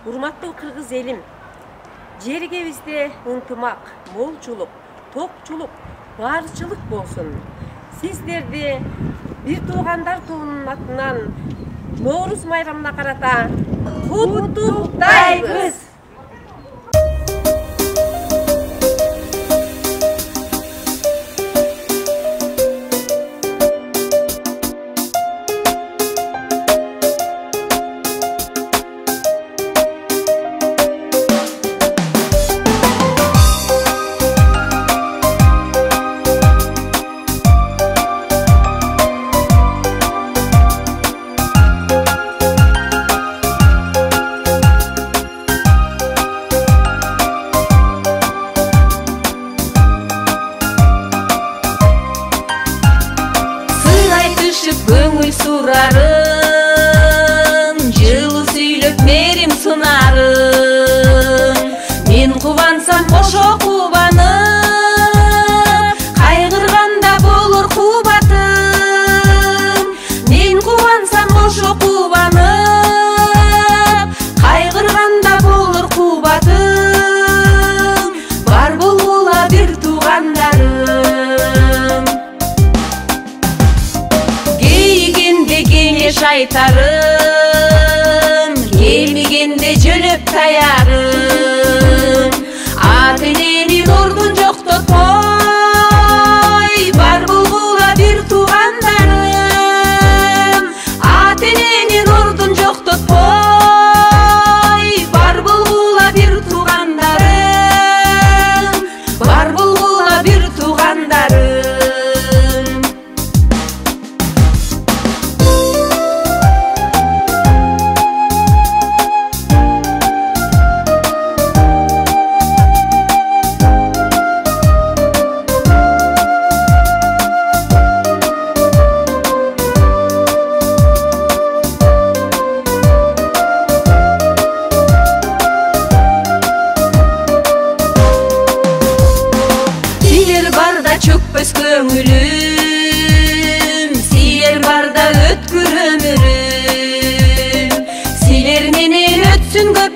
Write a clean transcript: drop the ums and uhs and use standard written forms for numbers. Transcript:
Урматтуу кыргыз элим, жергебизде ынтымак, молчулук, токчулук, барчылык болсун. Сиздерди бир туугандар тобунун атынан Ноорус майрамына карата куттуктайбыз. Көңүл сурарым, жылы сүйлөп мерим сунарым. Мен кубансам кошо кубанып, кайгырганда болор кубатым. Мен кубансам кошо кубанып, кайгырганда болор кубатым. Бар болгула бир туугандарым. Шайтарым, келмегенде жөлөп таярым. Ата эненин ордун жоктотпой, бар болгула бир туугандарым. Ата эненин ордун жоктотпой, бар болгула бир туугандарым. Бар болгула бир туугандарым. Чөкпөс көңүлүм, силер барда өткүр өмүрүм. Силер менен өтсүн көп